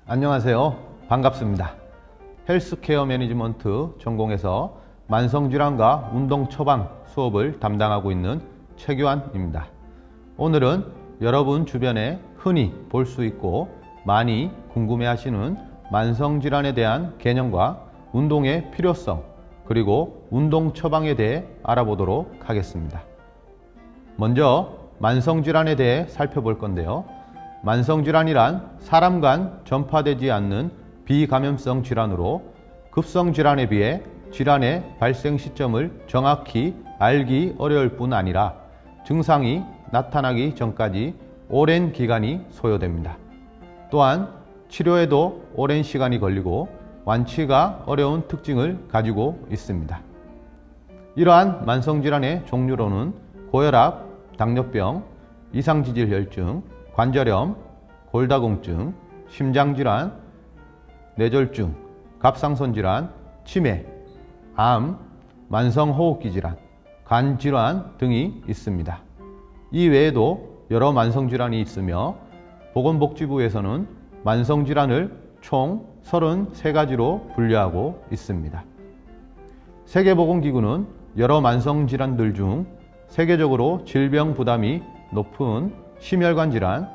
안녕하세요. 반갑습니다. 헬스케어 매니지먼트 전공에서 만성질환과 운동 처방 수업을 담당하고 있는 최규환입니다. 오늘은 여러분 주변에 흔히 볼 수 있고 많이 궁금해하시는 만성질환에 대한 개념과 운동의 필요성, 그리고 운동 처방에 대해 알아보도록 하겠습니다. 먼저 만성질환에 대해 살펴볼 건데요. 만성질환이란 사람 간 전파되지 않는 비감염성 질환으로 급성질환에 비해 질환의 발생 시점을 정확히 알기 어려울 뿐 아니라 증상이 나타나기 전까지 오랜 기간이 소요됩니다. 또한 치료에도 오랜 시간이 걸리고 완치가 어려운 특징을 가지고 있습니다. 이러한 만성질환의 종류로는 고혈압, 당뇨병, 이상지질혈증, 관절염, 골다공증, 심장질환, 뇌졸중, 갑상선질환, 치매, 암, 만성호흡기 질환, 간질환 등이 있습니다. 이 외에도 여러 만성질환이 있으며 보건복지부에서는 만성질환을 총 33가지로 분류하고 있습니다. 세계보건기구는 여러 만성질환들 중 세계적으로 질병 부담이 높은 심혈관 질환,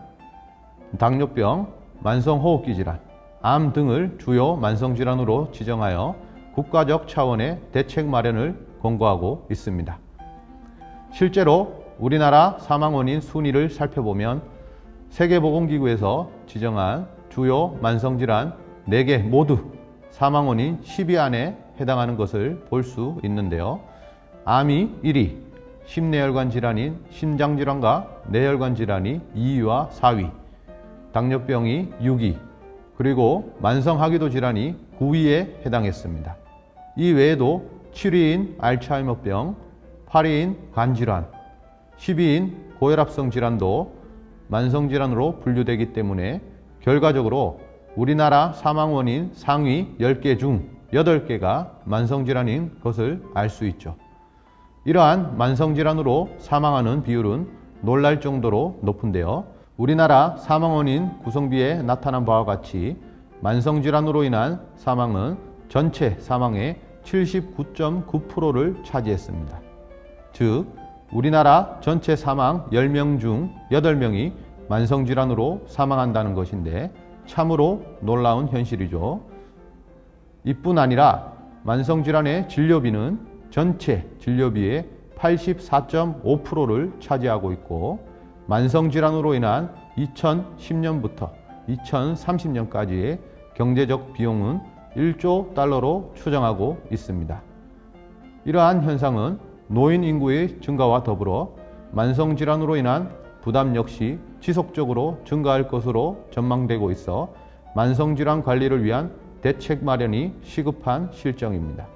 당뇨병, 만성호흡기 질환, 암 등을 주요 만성질환으로 지정하여 국가적 차원의 대책 마련을 권고하고 있습니다. 실제로 우리나라 사망 원인 순위를 살펴보면 세계보건기구에서 지정한 주요 만성질환 4개 모두 사망 원인 10위 안에 해당하는 것을 볼 수 있는데요. 암이 1위, 심내혈관 질환인 심장질환과 뇌혈관 질환이 2위와 4위, 당뇨병이 6위, 그리고 만성하기도 질환이 9위에 해당했습니다. 이 외에도 7위인 알츠하이머병, 8위인 간질환, 10위인 고혈압성 질환도 만성질환으로 분류되기 때문에 결과적으로 우리나라 사망 원인 상위 10개 중 8개가 만성질환인 것을 알 수 있죠. 이러한 만성질환으로 사망하는 비율은 놀랄 정도로 높은데요. 우리나라 사망 원인 구성비에 나타난 바와 같이 만성질환으로 인한 사망은 전체 사망의 79.9%를 차지했습니다. 즉, 우리나라 전체 사망 10명 중 8명이 만성질환으로 사망한다는 것인데 참으로 놀라운 현실이죠. 이뿐 아니라 만성질환의 진료비는 전체 진료비의 84.5%를 차지하고 있고 만성질환으로 인한 2010년부터 2030년까지의 경제적 비용은 1조 달러로 추정하고 있습니다. 이러한 현상은 노인 인구의 증가와 더불어 만성질환으로 인한 부담 역시 지속적으로 증가할 것으로 전망되고 있어 만성질환 관리를 위한 대책 마련이 시급한 실정입니다.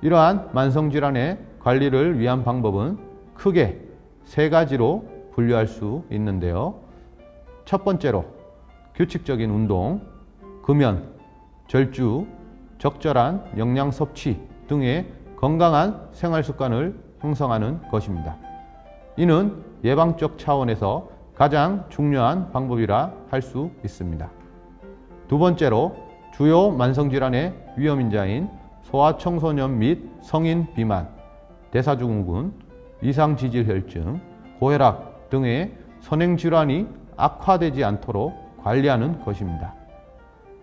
이러한 만성질환의 관리를 위한 방법은 크게 3가지로 분류할 수 있는데요. 첫 번째로 규칙적인 운동, 금연, 절주, 적절한 영양 섭취 등의 건강한 생활 습관을 형성하는 것입니다. 이는 예방적 차원에서 가장 중요한 방법이라 할 수 있습니다. 두 번째로 주요 만성질환의 위험인자인 소아청소년 및 성인 비만, 대사증후군, 이상지질혈증, 고혈압 등의 선행질환이 악화되지 않도록 관리하는 것입니다.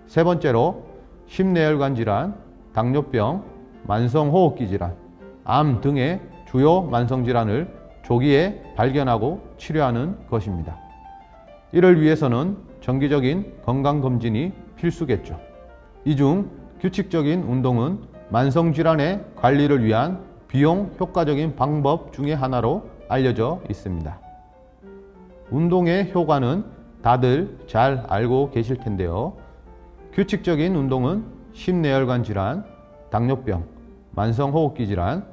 세 번째로 심내혈관 질환, 당뇨병, 만성호흡기 질환, 암 등의 주요 만성질환을 조기에 발견하고 치료하는 것입니다. 이를 위해서는 정기적인 건강검진이 필수겠죠. 이 중 규칙적인 운동은 만성질환의 관리를 위한 비용 효과적인 방법 중에 하나로 알려져 있습니다. 운동의 효과는 다들 잘 알고 계실 텐데요. 규칙적인 운동은 심내혈관 질환, 당뇨병, 만성호흡기 질환,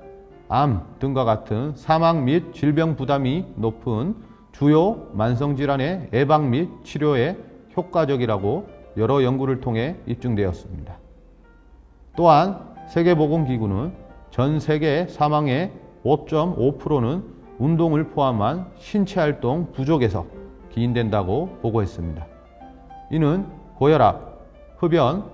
암 등과 같은 사망 및 질병 부담이 높은 주요 만성질환의 예방 및 치료에 효과적이라고 여러 연구를 통해 입증되었습니다. 또한 세계보건기구는 전 세계 사망의 5.5%는 운동을 포함한 신체활동 부족에서 기인된다고 보고했습니다. 이는 고혈압, 흡연,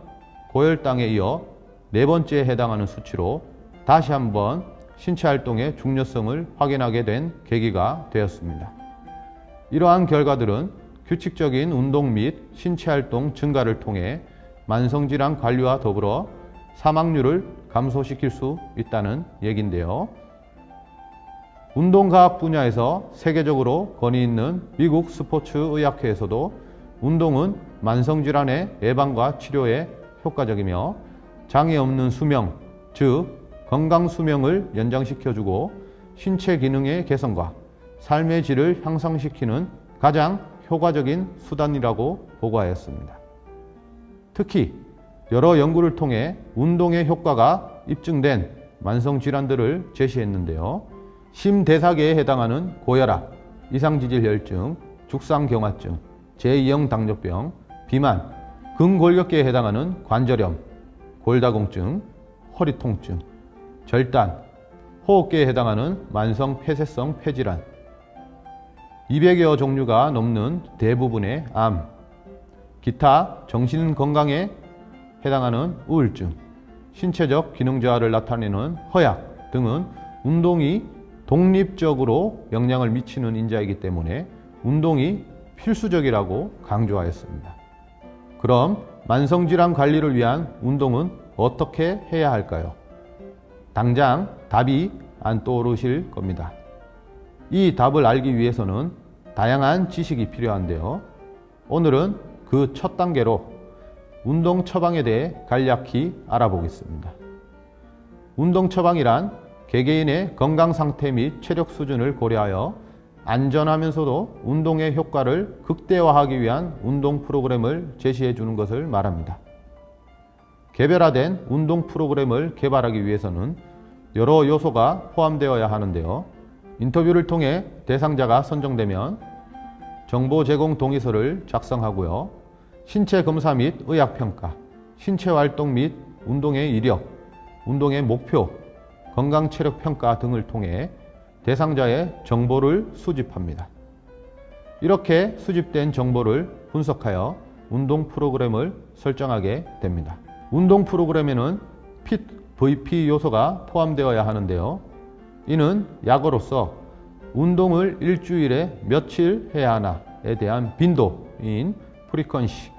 고혈당에 이어 네 번째에 해당하는 수치로 다시 한번 신체 활동의 중요성을 확인하게 된 계기가 되었습니다. 이러한 결과들은 규칙적인 운동 및 신체 활동 증가를 통해 만성질환 관리와 더불어 사망률을 감소시킬 수 있다는 얘기인데요. 운동과학 분야에서 세계적으로 권위 있는 미국 스포츠의학회에서도 운동은 만성질환의 예방과 치료에 효과적이며 장애 없는 수명, 즉 건강 수명을 연장시켜주고 신체 기능의 개선과 삶의 질을 향상시키는 가장 효과적인 수단이라고 보고하였습니다. 특히 여러 연구를 통해 운동의 효과가 입증된 만성질환들을 제시했는데요. 심대사계에 해당하는 고혈압, 이상지질혈증, 죽상경화증, 제2형 당뇨병, 비만, 근골격계에 해당하는 관절염, 골다공증, 허리통증, 절단, 호흡기에 해당하는 만성 폐쇄성 폐질환, 200여 종류가 넘는 대부분의 암, 기타 정신건강에 해당하는 우울증, 신체적 기능 저하를 나타내는 허약 등은 운동이 독립적으로 영향을 미치는 인자이기 때문에 운동이 필수적이라고 강조하였습니다. 그럼 만성질환 관리를 위한 운동은 어떻게 해야 할까요? 당장 답이 안 떠오르실 겁니다. 이 답을 알기 위해서는 다양한 지식이 필요한데요. 오늘은 그 첫 단계로 운동 처방에 대해 간략히 알아보겠습니다. 운동 처방이란 개개인의 건강 상태 및 체력 수준을 고려하여 안전하면서도 운동의 효과를 극대화하기 위한 운동 프로그램을 제시해 주는 것을 말합니다. 개별화된 운동 프로그램을 개발하기 위해서는 여러 요소가 포함되어야 하는데요. 인터뷰를 통해 대상자가 선정되면 정보 제공 동의서를 작성하고요. 신체 검사 및 의학 평가, 신체 활동 및 운동의 이력, 운동의 목표, 건강 체력 평가 등을 통해 대상자의 정보를 수집합니다. 이렇게 수집된 정보를 분석하여 운동 프로그램을 설정하게 됩니다. 운동 프로그램에는 핏, VP 요소가 포함되어야 하는데요. 이는 약어로서 운동을 일주일에 며칠 해야 하나에 대한 빈도인 프리퀀시,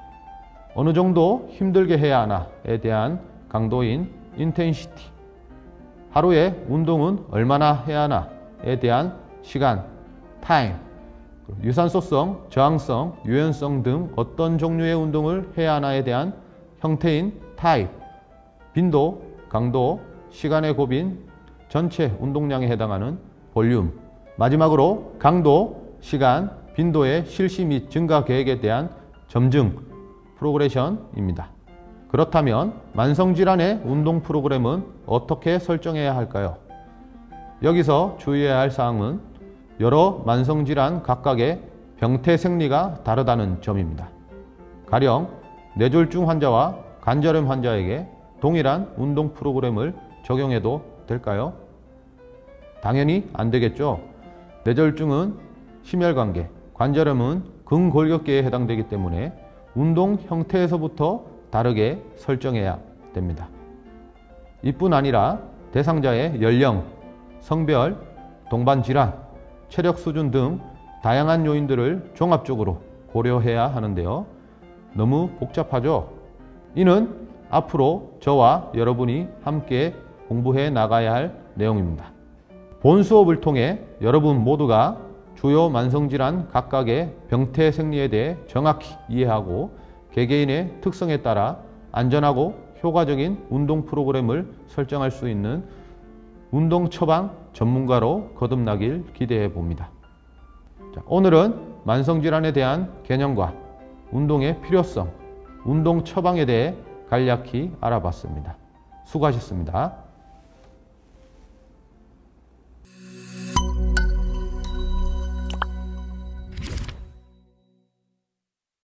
어느 정도 힘들게 해야 하나에 대한 강도인 인텐시티, 하루에 운동은 얼마나 해야 하나에 대한 시간, 타임, 유산소성, 저항성, 유연성 등 어떤 종류의 운동을 해야 하나에 대한 형태인 타입, 빈도, 강도, 시간의 고빈, 전체 운동량에 해당하는 볼륨, 마지막으로 강도, 시간, 빈도의 실시 및 증가 계획에 대한 점증, 프로그레션입니다. 그렇다면 만성질환의 운동 프로그램은 어떻게 설정해야 할까요? 여기서 주의해야 할 사항은 여러 만성질환 각각의 병태 생리가 다르다는 점입니다. 가령 뇌졸중 환자와 관절염 환자에게 동일한 운동 프로그램을 적용해도 될까요? 당연히 안 되겠죠. 뇌졸중은 심혈관계, 관절염은 근골격계에 해당되기 때문에 운동 형태에서부터 다르게 설정해야 됩니다. 이뿐 아니라 대상자의 연령, 성별, 동반 질환, 체력 수준 등 다양한 요인들을 종합적으로 고려해야 하는데요. 너무 복잡하죠? 이는 앞으로 저와 여러분이 함께 공부해 나가야 할 내용입니다. 본 수업을 통해 여러분 모두가 주요 만성질환 각각의 병태 생리에 대해 정확히 이해하고 개개인의 특성에 따라 안전하고 효과적인 운동 프로그램을 설정할 수 있는 운동 처방 전문가로 거듭나길 기대해 봅니다. 오늘은 만성질환에 대한 개념과 운동의 필요성, 운동 처방에 대해 간략히 알아봤습니다. 수고하셨습니다.